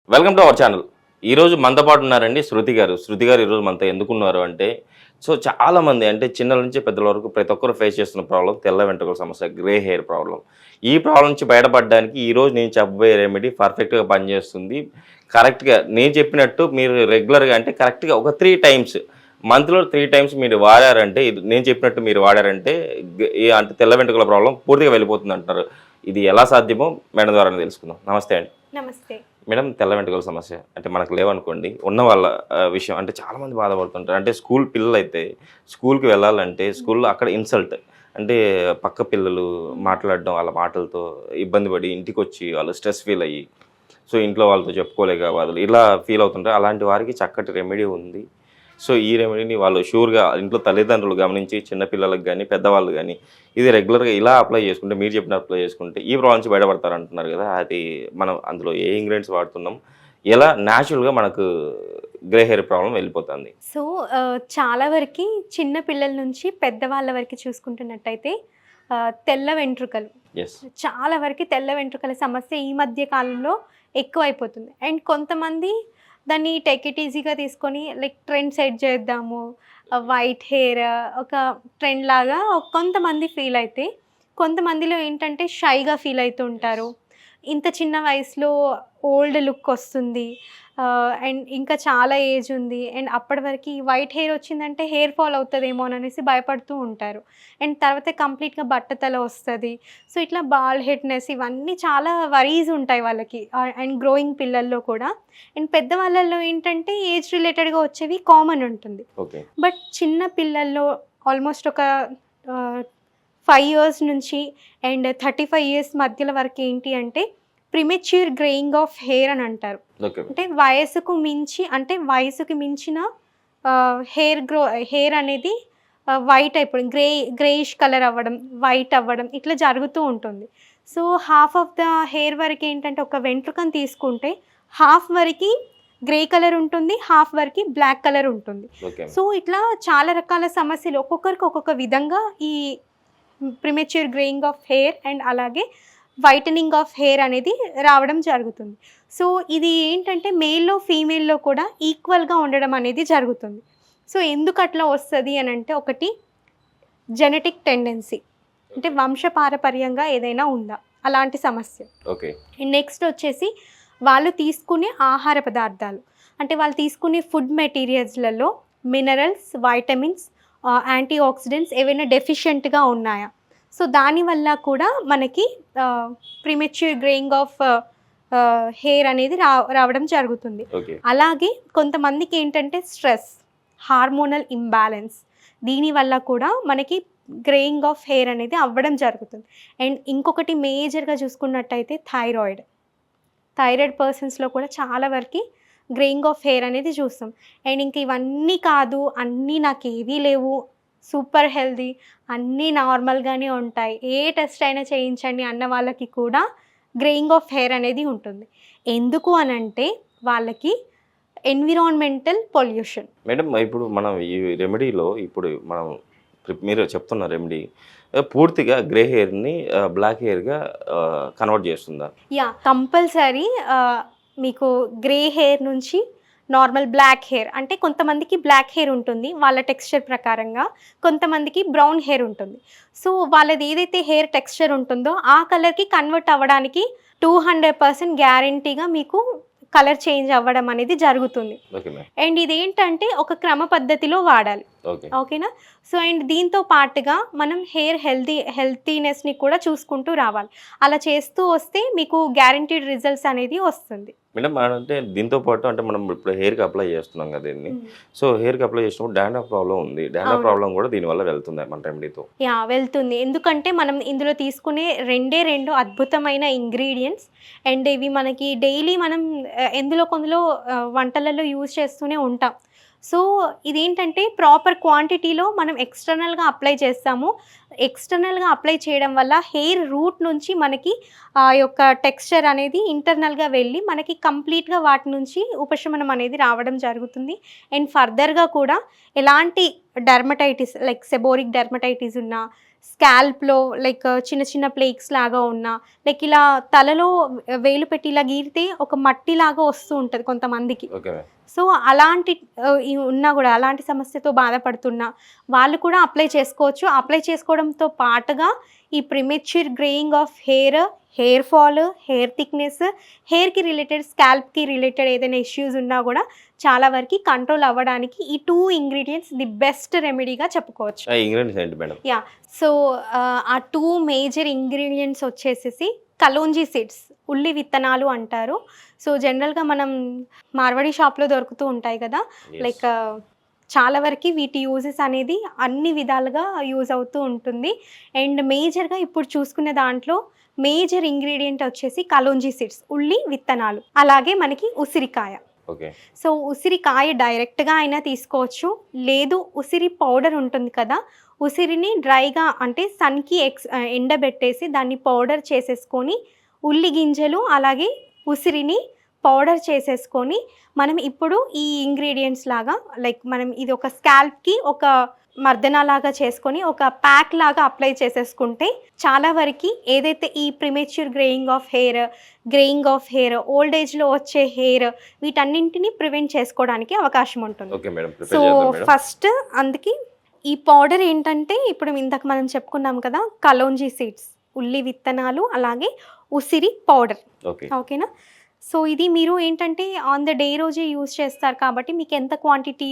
Welcome to our channel. ఈరోజు మనతో పాటు ఉన్నారండి శృతి గారు. శృతి గారు ఈరోజు మనతో ఎందుకున్నారు అంటే, చాలామంది అంటే చిన్నల నుంచి పెద్దల వరకు ప్రతి ఒక్కరు ఫేస్ చేస్తున్న ప్రాబ్లం తెల్ల వెంట్రుకల సమస్య, గ్రే హెయిర్ ప్రాబ్లం. ఈ ప్రాబ్లం నుంచి బయటపడడానికి ఈరోజు నేను చెప్పబోయే రెమెడీ పర్ఫెక్ట్‌గా పనిచేస్తుంది. కరెక్ట్‌గా నేను చెప్పినట్టు మీరు రెగ్యులర్‌గా అంటే కరెక్ట్‌గా ఒక 3 టైమ్స్ మంత్‌లో 3 టైమ్స్ మీరు వాడారంటే, ఇది నేను చెప్పినట్టు మీరు వాడారంటే అంటే తెల్ల వెంట్రుకల ప్రాబ్లం పూర్తిగా వెళ్ళిపోతుంది అంటున్నారు. ఇది ఎలా సాధ్యమో మేడం ద్వారానే తెలుసుకుందాం. నమస్తే అండి. నమస్తే. మేడం, తెల్ల వెంట్రుకల సమస్య అంటే మనకు లేవనుకోండి, ఉన్న వాళ్ళ విషయం అంటే చాలామంది బాధపడుతుంటారు. అంటే స్కూల్ పిల్లలైతే స్కూల్‌కి వెళ్ళాలంటే స్కూల్‌లో అక్కడ ఇన్సల్ట్ అంటే పక్క పిల్లలు మాట్లాడడం, వాళ్ళ మాటలతో ఇబ్బంది పడి ఇంటికొచ్చి వాళ్ళు స్ట్రెస్ ఫీల్ అయ్యి, ఇంట్లో వాళ్ళతో చెప్పుకోలేక బాధలు ఇలా ఫీల్ అవుతుంటారు. అలాంటి వారికి చక్కటి రెమెడీ ఉంది. ఈ రెమెడీని వాళ్ళు షూర్‌గా ఇంట్లో తల్లిదండ్రులు గమనించి చిన్న పిల్లలకు గానీ, పెద్దవాళ్ళు గానీ ఇది రెగ్యులర్‌గా ఇలా అప్లై చేసుకుంటే, మీరు చెప్పినట్టు అప్లై చేసుకుంటే ఈ ప్రాబ్లమ్ నుంచి బయటపడతారంటున్నారు కదా! అది మనం అందులో ఏ ఇంగ్రీడియెంట్స్ వాడుతున్నాం? ఎలా న్యాచురల్‌గా మనకు గ్రే హెయిర్ ప్రాబ్లమ్ వెళ్ళిపోతుంది? చాలా వరకి చిన్న పిల్లల నుంచి పెద్దవాళ్ళ వరకు చూసుకుంటున్నట్టయితే తెల్ల వెంట్రుకలు, యెస్. చాలా వరకి తెల్ల వెంట్రుకల సమస్య ఈ మధ్య కాలంలో ఎక్కువైపోతుంది. అండ్ కొంతమంది దాన్ని టేక్ ఇట్ ఈజీగా తీసుకొని లైక్ ట్రెండ్ సెట్ చేద్దాము, వైట్ హెయిర్ ఒక ట్రెండ్ లాగా కొంతమంది ఫీల్ అయితే, కొంతమందిలో ఏంటంటే షైగా ఫీల్ అవుతూ ఉంటారు. ఇంత చిన్న వయసులో ఓల్డ్ లుక్ వస్తుంది, అండ్ ఇంకా చాలా ఏజ్ ఉంది, అండ్ అప్పటి వరకు వైట్ హెయిర్ వచ్చిందంటే హెయిర్ ఫాల్ అవుతుందేమో అనేసి భయపడుతూ ఉంటారు. అండ్ తర్వాత కంప్లీట్గా బట్టతల వస్తుంది. ఇట్లా బాల్ హెడ్నెస్ ఇవన్నీ చాలా వరీస్ ఉంటాయి వాళ్ళకి, అండ్ గ్రోయింగ్ పిల్లల్లో కూడా. అండ్ పెద్దవాళ్ళల్లో ఏంటంటే ఏజ్ రిలేటెడ్గా వచ్చేవి కామన్ ఉంటుంది. ఓకే. బట్ చిన్న పిల్లల్లో ఆల్మోస్ట్ ఒక 5 years నుంచి అండ్ 35 years మధ్యల వరకు ఏంటి అంటే ప్రిమెచ్యూర్ గ్రేయింగ్ ఆఫ్ హెయిర్ అని అంటారు. ఓకే. అంటే వయసుకి మించిన హెయిర్ అనేది వైట్ అయిపోవడం, గ్రేయిష్ కలర్ అవ్వడం, వైట్ అవ్వడం ఇట్లా జరుగుతూ ఉంటుంది. హాఫ్ ఆఫ్ ద హెయిర్ వరకు ఏంటంటే ఒక వెంట్రుకను తీసుకుంటే హాఫ్ వరకు గ్రే కలర్ ఉంటుంది, హాఫ్ వరకు బ్లాక్ కలర్ ఉంటుంది. ఓకే. ఇట్లా చాలా రకాల సమస్యలు ఒక్కొక్కరికి ఒక్కొక్క విధంగా ఈ premature greying of hair and అలాగే వైటనింగ్ ఆఫ్ హెయిర్ అనేది రావడం జరుగుతుంది. ఇది ఏంటంటే మేల్లో ఫీమేల్లో కూడా ఈక్వల్గా ఉండడం అనేది జరుగుతుంది. ఎందుకు అట్లా వస్తుంది అని అంటే, ఒకటి జెనెటిక్ టెండెన్సీ, అంటే వంశపారపర్యంగా ఏదైనా ఉందా అలాంటి సమస్య. ఓకే. నెక్స్ట్ వచ్చేసి వాళ్ళు తీసుకునే ఆహార పదార్థాలు, అంటే వాళ్ళు తీసుకునే ఫుడ్ మెటీరియల్స్లలో మినరల్స్, వైటమిన్స్, యాంటీ ఆక్సిడెంట్స్ ఏవైనా డెఫిషియెంట్గా ఉన్నాయా. దానివల్ల కూడా మనకి ప్రిమెచ్యూర్ గ్రేయింగ్ ఆఫ్ హెయిర్ అనేది రావడం జరుగుతుంది. ఓకే. అలాగే కొంతమందికి ఏంటంటే స్ట్రెస్, హార్మోనల్ ఇంబ్యాలెన్స్, దీనివల్ల కూడా మనకి గ్రేయింగ్ ఆఫ్ హెయిర్ అనేది అవ్వడం జరుగుతుంది. అండ్ ఇంకొకటి మేజర్గా చూసుకున్నట్టయితే థైరాయిడ్ పర్సన్స్లో కూడా చాలా వరకు గ్రేయింగ్ ఆఫ్ హెయిర్ అనేది చూస్తాం. అండ్ ఇంక ఇవన్నీ కాదు, అన్నీ నాకు ఏవీ లేవు, సూపర్ హెల్దీ, అన్నీ నార్మల్గానే ఉంటాయి, ఏ టెస్ట్ అయినా చేయించండి అన్న వాళ్ళకి కూడా గ్రేయింగ్ ఆఫ్ హెయిర్ అనేది ఉంటుంది. ఎందుకు అనంటే వాళ్ళకి ఎన్విరాన్మెంటల్ పొల్యూషన్. మేడం, ఇప్పుడు మనం ఈ రెమెడీలో ఇప్పుడు మనం మీరు చెప్తున్న రెమెడీ పూర్తిగా గ్రే హెయిర్‌ని బ్లాక్ హెయిర్‌గా కన్వర్ట్ చేస్తుందా? కంపల్సరీ మీకు గ్రే హెయిర్ నుంచి నార్మల్ బ్లాక్ హెయిర్, అంటే కొంతమందికి బ్లాక్ హెయిర్ ఉంటుంది వాళ్ళ టెక్స్చర్ ప్రకారంగా, కొంతమందికి బ్రౌన్ హెయిర్ ఉంటుంది. వాళ్ళది ఏదైతే హెయిర్ టెక్స్చర్ ఉంటుందో ఆ కలర్కి కన్వర్ట్ అవ్వడానికి 200% గ్యారంటీగా మీకు కలర్ చేంజ్ అవ్వడం అనేది జరుగుతుంది. అండ్ ఇదేంటంటే ఒక క్రమ పద్ధతిలో వాడాలి. ఓకేనా. అండ్ దీంతో పాటుగా మనం హెయిర్ హెల్తీనెస్ని కూడా చూసుకుంటూ రావాలి. అలా చేస్తూ వస్తే మీకు గ్యారంటీడ్ రిజల్ట్స్ అనేది వస్తుంది. మేడం, అంటే దీంతో పాటు అంటే మనం ఇప్పుడు హెయిర్కి అప్లై చేస్తున్నాం కదా దీన్ని. హెయిర్కి అప్లై చేసినప్పుడు డాండ్రఫ్ ప్రాబ్లం ఉంది. డాండ్రఫ్ ప్రాబ్లం కూడా దీనివల్ల వెళ్తుంది మన రెమెడీతో? వెళ్తుంది. ఎందుకంటే మనం ఇందులో తీసుకునే రెండు అద్భుతమైన ఇంగ్రీడియంట్స్, అండ్ ఇవి మనకి డైలీ మనం ఎందులో కొందులో వంటలలో యూజ్ చేస్తూనే ఉంటాం. ఇదేంటంటే ప్రాపర్ క్వాంటిటీలో మనం ఎక్స్టర్నల్గా అప్లై చేస్తాము. ఎక్స్టర్నల్గా అప్లై చేయడం వల్ల హెయిర్ రూట్ నుంచి మనకి ఆ యొక్క టెక్స్చర్ అనేది ఇంటర్నల్గా వెళ్ళి మనకి కంప్లీట్గా వాటి నుంచి ఉపశమనం అనేది రావడం జరుగుతుంది. అండ్ ఫర్దర్గా కూడా ఎలాంటి డర్మటైటిస్ లైక్ సెబోరిక్ డర్మటైటిస్ ఉన్నా, స్కాల్ప్లో లైక్ చిన్న చిన్న ప్లేక్స్ లాగా ఉన్నా, లైక్ ఇలా తలలో వేలు పెట్టి ఇలా గీరితే ఒక మట్టిలాగా వస్తూ ఉంటుంది కొంతమందికి. ఓకే. సో అలాంటి ఉన్నా కూడా, అలాంటి సమస్యతో బాధపడుతున్నా వాళ్ళు కూడా అప్లై చేసుకోవచ్చు. అప్లై చేసుకోవడంతో పాటుగా ఈ premature greying of hair, hair fall, hair thickness, హెయిర్కి రిలేటెడ్, స్కాల్ప్కి రిలేటెడ్ ఏదైనా ఇష్యూస్ ఉన్నా కూడా చాలా వరకు కంట్రోల్ అవ్వడానికి ఈ 2 ఇంగ్రీడియంట్స్ ది బెస్ట్ రెమెడీగా చెప్పుకోవచ్చు. ఇంగ్రీడియంట్స్ ఏంటి మేడం? యా, సో ఆ 2 మేజర్ ఇంగ్రీడియంట్స్ వచ్చేసేసి కలోంజీ సీడ్స్, ఉల్లి విత్తనాలు అంటారు. సో జనరల్గా మనం మార్వాడి షాప్లో దొరుకుతూ ఉంటాయి కదా, లైక్ చాలా వరకు వీటి యూజెస్ అనేది అన్ని విధాలుగా యూజ్ అవుతూ ఉంటుంది. అండ్ మేజర్గా ఇప్పుడు చూసుకునే దాంట్లో మేజర్ ఇంగ్రీడియంట్ వచ్చేసి కలోంజీ సీడ్స్, ఉల్లి విత్తనాలు, అలాగే మనకి ఉసిరికాయ. ఓకే. సో ఉసిరికాయ డైరెక్ట్గా అయినా తీసుకోవచ్చు, లేదు ఉసిరి పౌడర్ ఉంటుంది కదా, ఉసిరిని డ్రైగా అంటే సన్కి ఎండబెట్టేసి దాన్ని పౌడర్ చేసేసుకొని, ఉల్లి గింజలు అలాగే ఉసిరిని పౌడర్ చేసేసుకొని మనం ఇప్పుడు ఈ ఇంగ్రీడియంట్స్ లాగా లైక్ మనం ఇది ఒక స్కాల్ప్కి ఒక మర్దన లాగా చేసుకొని ఒక ప్యాక్ లాగా అప్లై చేసేసుకుంటే చాలా వరకు ఏదైతే ఈ premature greying of hair, old ఏజ్లో వచ్చే హెయిర్, వీటన్నింటినీ ప్రివెంట్ చేసుకోవడానికి అవకాశం ఉంటుంది. Okay madam. సో ఫస్ట్ అందుకే ఈ పౌడర్ ఏంటంటే ఇప్పుడు ఇందాక మనం చెప్పుకున్నాం కదా, కలోంజీ సీడ్స్, ఉల్లి విత్తనాలు అలాగే ఉసిరి పౌడర్. ఓకేనా? సో ఇది మీరు ఏంటంటే ఆన్ ద డే రోజే యూజ్ చేస్తారు కాబట్టి మీకు ఎంత క్వాంటిటీ,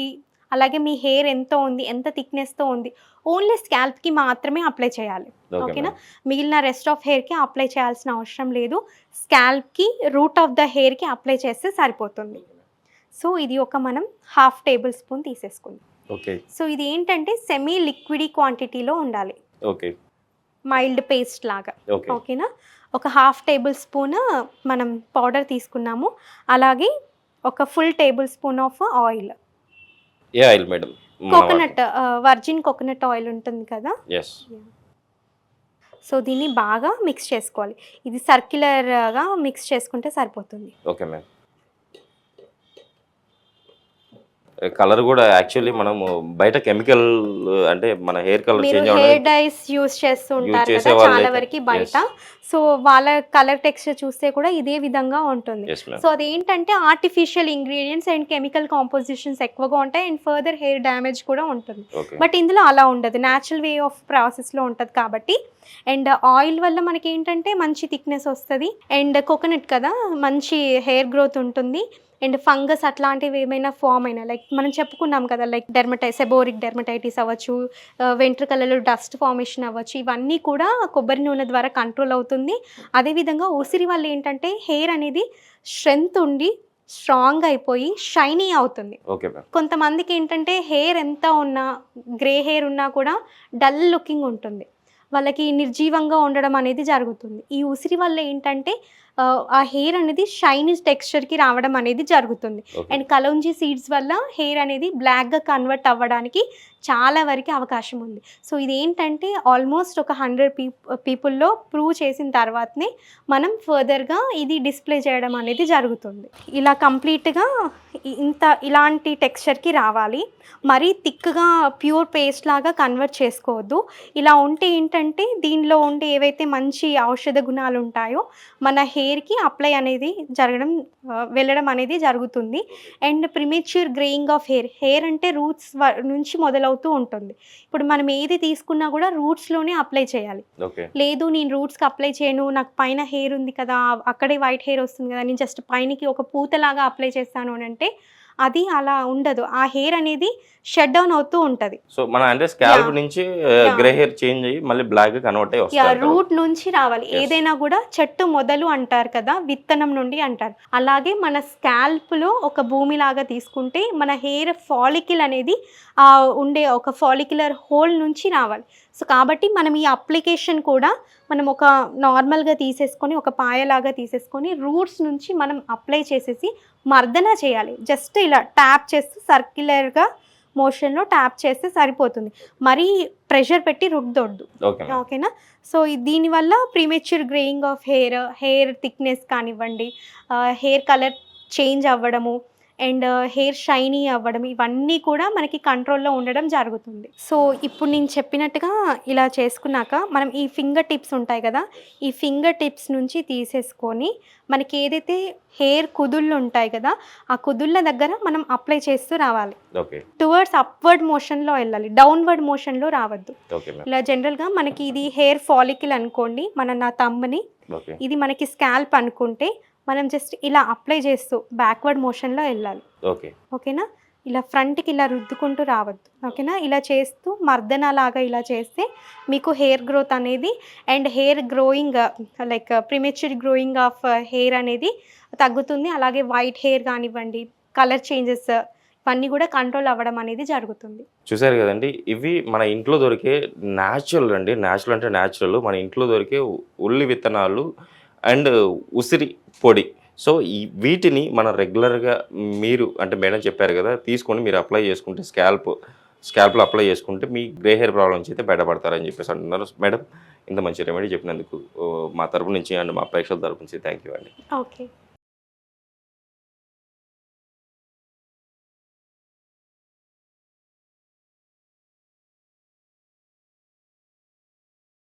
అలాగే మీ హెయిర్ ఎంత ఉంది, ఎంత థిక్నెస్తో ఉంది, ఓన్లీ స్కాల్ప్కి మాత్రమే అప్లై చేయాలి. ఓకేనా? మిగిలిన రెస్ట్ ఆఫ్ హెయిర్కి అప్లై చేయాల్సిన అవసరం లేదు. స్కాల్ప్కి, రూట్ ఆఫ్ ద హెయిర్కి అప్లై చేస్తే సరిపోతుంది. సో ఇది ఒక మనం 1/2 టేబుల్ స్పూన్ తీసేసుకుందాం. ఓకే. సో ఇది ఏంటంటే సెమీ లిక్విడ్ క్వాంటిటీలో ఉండాలి. ఓకే. మైల్డ్ పేస్ట్ లాగా. ఓకేనా? ఒక 1/2 టేబుల్ స్పూన్ మనం పౌడర్ తీసుకున్నాము, అలాగే ఒక full table spoon of oil. A oil madam? Coconut, virgin coconut oil ఉంటుంది కదా. yes. సో దీన్ని బాగా మిక్స్ చేసుకోవాలి. ఇది సర్క్యులర్గా మిక్స్ చేసుకుంటే సరిపోతుంది. Okay ma'am. కలర్ కూడా యాక్చువల్లీ మనము బయట కెమికల్ అంటే మన హెయిర్ కలర్ చేంజ్ అవ్వడం, హెయిర్ డైస్ యూస్ చేస్తూ ఉంటారు కదా చాలా వరకు బయట. సో వాళ్ళ కలర్ టెక్స్చర్ చూస్తే కూడా ఇదే విధంగా ఉంటుంది. సో అదేంటంటే artificial ingredients and chemical compositions ఎక్కువగా ఉంటాయి అండ్ ఫర్దర్ హెయిర్ డ్యామేజ్ కూడా ఉంటుంది. బట్ ఇందులో అలా ఉండదు, న్యాచురల్ వే ఆఫ్ ప్రాసెస్లో ఉంటుంది కాబట్టి. అండ్ ఆయిల్ వల్ల మనకి ఏంటంటే మంచి థిక్నెస్ వస్తుంది, అండ్ కోకోనట్ కదా మంచి హెయిర్ గ్రోత్ ఉంటుంది, అండ్ ఫంగస్ అట్లాంటివి ఏమైనా ఫామ్ అయినా లైక్ మనం చెప్పుకున్నాం కదా, లైక్ సెబోరిక్ డెర్మటైటిస్ అవ్వచ్చు, వెంట్రుకలలో డస్ట్ ఫార్మేషన్ అవ్వచ్చు, ఇవన్నీ కూడా కొబ్బరి నూనె ద్వారా కంట్రోల్ అవుతుంది. అదేవిధంగా ఉసిరి వల్ల ఏంటంటే హెయిర్ అనేది స్ట్రెంగ్త్ ఉండి స్ట్రాంగ్ అయిపోయి షైనీ అవుతుంది. కొంతమందికి ఏంటంటే హెయిర్ ఎంత ఉన్నా, గ్రే హెయిర్ ఉన్నా కూడా డల్ లుకింగ్ ఉంటుంది, వాళ్ళకి నిర్జీవంగా ఉండడం అనేది జరుగుతుంది. ఈ ఉసిరి వల్ల ఏంటంటే ఆ హెయిర్ అనేది షైనీ టెక్స్చర్కి రావడం అనేది జరుగుతుంది. అండ్ కలోంజీ సీడ్స్ వల్ల హెయిర్ అనేది బ్లాక్గా కన్వర్ట్ అవ్వడానికి చాలా వరకు అవకాశం ఉంది. సో ఇది ఏంటంటే ఆల్మోస్ట్ ఒక 100 పీపుల్లో ప్రూవ్ చేసిన తర్వాతనే మనం ఫర్దర్గా ఇది డిస్ప్లే చేయడం అనేది జరుగుతుంది. ఇలా కంప్లీట్గా ఇలాంటి టెక్స్చర్కి రావాలి, మరీ థిక్గా ప్యూర్ పేస్ట్ లాగా కన్వర్ట్ చేసుకోవద్దు. ఇలా ఉంటే ఏంటంటే దీనిలో ఉండే ఏవైతే మంచి ఔషధ గుణాలు ఉంటాయో మన హెయిర్కి అప్లై అనేది వెళ్ళడం అనేది జరుగుతుంది. And premature greying of hair అంటే రూట్స్ నుంచి మొదలవుతూ ఉంటుంది. ఇప్పుడు మనం ఏది తీసుకున్నా కూడా రూట్స్లోనే అప్లై చేయాలి. లేదు నేను రూట్స్కి అప్లై చేయను, నాకు పైన హెయిర్ ఉంది కదా, అక్కడే వైట్ హెయిర్ వస్తుంది కదా, నేను జస్ట్ పైనకి ఒక పూతలాగా అప్లై చేస్తాను అని అంటే అది అలా ఉండదు. ఆ హెయిర్ అనేది షట్ డౌన్ అవుతూ ఉంటది. సో మన అంటే స్కాల్ప్ నుంచి గ్రే హెయిర్ చేంజ్ అయ్యి మళ్ళీ బ్లాక్ గా కన్వర్ట్ అయ్యి వస్తుంది. రూట్ నుంచి రావాలి. ఏదైనా కూడా చెట్టు మొదలు అంటారు కదా, విత్తనం నుండి అంటారు. అలాగే మన స్కాల్ప్ లో ఒక భూమి లాగా తీసుకుంటే మన హెయిర్ ఫాలికిల్ అనేది ఉండే ఒక ఫాలిక్యులర్ హోల్ నుంచి రావాలి. సో కాబట్టి మనం ఈ అప్లికేషన్ కూడా మనం ఒక నార్మల్గా తీసేసుకొని ఒక పాయలాగా తీసేసుకొని రూట్స్ నుంచి మనం అప్లై చేసేసి మర్దన చేయాలి. జస్ట్ ఇలా ట్యాప్ చేస్తూ సర్క్యులర్గా మోషన్లో ట్యాప్ చేస్తే సరిపోతుంది, మరీ ప్రెషర్ పెట్టి రుద్దొద్దు. ఓకేనా? సో దీనివల్ల premature greying of hair thickness కానివ్వండి, హెయిర్ కలర్ చేంజ్ అవ్వడము అండ్ హెయిర్ షైనీ అవ్వడం ఇవన్నీ కూడా మనకి కంట్రోల్లో ఉండడం జరుగుతుంది. సో ఇప్పుడు నేను చెప్పినట్టుగా ఇలా చేసుకున్నాక మనం ఈ ఫింగర్ టిప్స్ ఉంటాయి కదా, ఈ ఫింగర్ టిప్స్ నుంచి తీసేసుకొని మనకి ఏదైతే హెయిర్ కుదుళ్ళు ఉంటాయి కదా, ఆ కుదుళ్ళ దగ్గర మనం అప్లై చేస్తూ రావాలి. ఓకే టువర్డ్స్ అప్వర్డ్ మోషన్లో వెళ్ళాలి, డౌన్వర్డ్ మోషన్లో రావద్దు. Okay ma'am. ఇలా జనరల్గా మనకి ఇది హెయిర్ ఫాలికల్ అనుకోండి, నా తమ్ముని ఓకే ఇది మనకి స్కాల్ప్ అనుకుంటే మనం జస్ట్ ఇలా అప్లై చేస్తూ బ్యాక్వర్డ్ మోషన్లో వెళ్ళాలి. ఓకే ఓకేనా, ఇలా ఫ్రంట్కి ఇలా రుద్దుకుంటూ రావద్దు. ఓకేనా, ఇలా చేస్తూ మర్దన లాగా ఇలా చేస్తే మీకు హెయిర్ గ్రోత్ అనేది and hair growing like premature growing of hair అనేది తగ్గుతుంది. అలాగే వైట్ హెయిర్ కానివ్వండి, కలర్ చేంజెస్ ఇవన్నీ కూడా కంట్రోల్ అవ్వడం అనేది జరుగుతుంది. చూసారు కదండి, ఇవి మన ఇంట్లో దొరికే న్యాచురల్ అండి. న్యాచురల్ అంటే న్యాచురల్, మన ఇంట్లో దొరికే ఉల్లి విత్తనాలు అండ్ ఉసిరి పొడి. సో వీటిని మనం రెగ్యులర్గా మీరు అంటే మేడం చెప్పారు కదా, తీసుకొని మీరు అప్లై చేసుకుంటే స్కాల్ప్లో అప్లై చేసుకుంటే మీ గ్రే హెయిర్ ప్రాబ్లం నుంచి అయితే బయటపడతారని చెప్పేసి అంటున్నారు. మేడం ఇంత మంచి రెమెడీ చెప్పినందుకు మా తరపు నుంచి అండ్ మా ప్రేక్షకుల తరపు నుంచి థ్యాంక్ యూ అండి. ఓకే.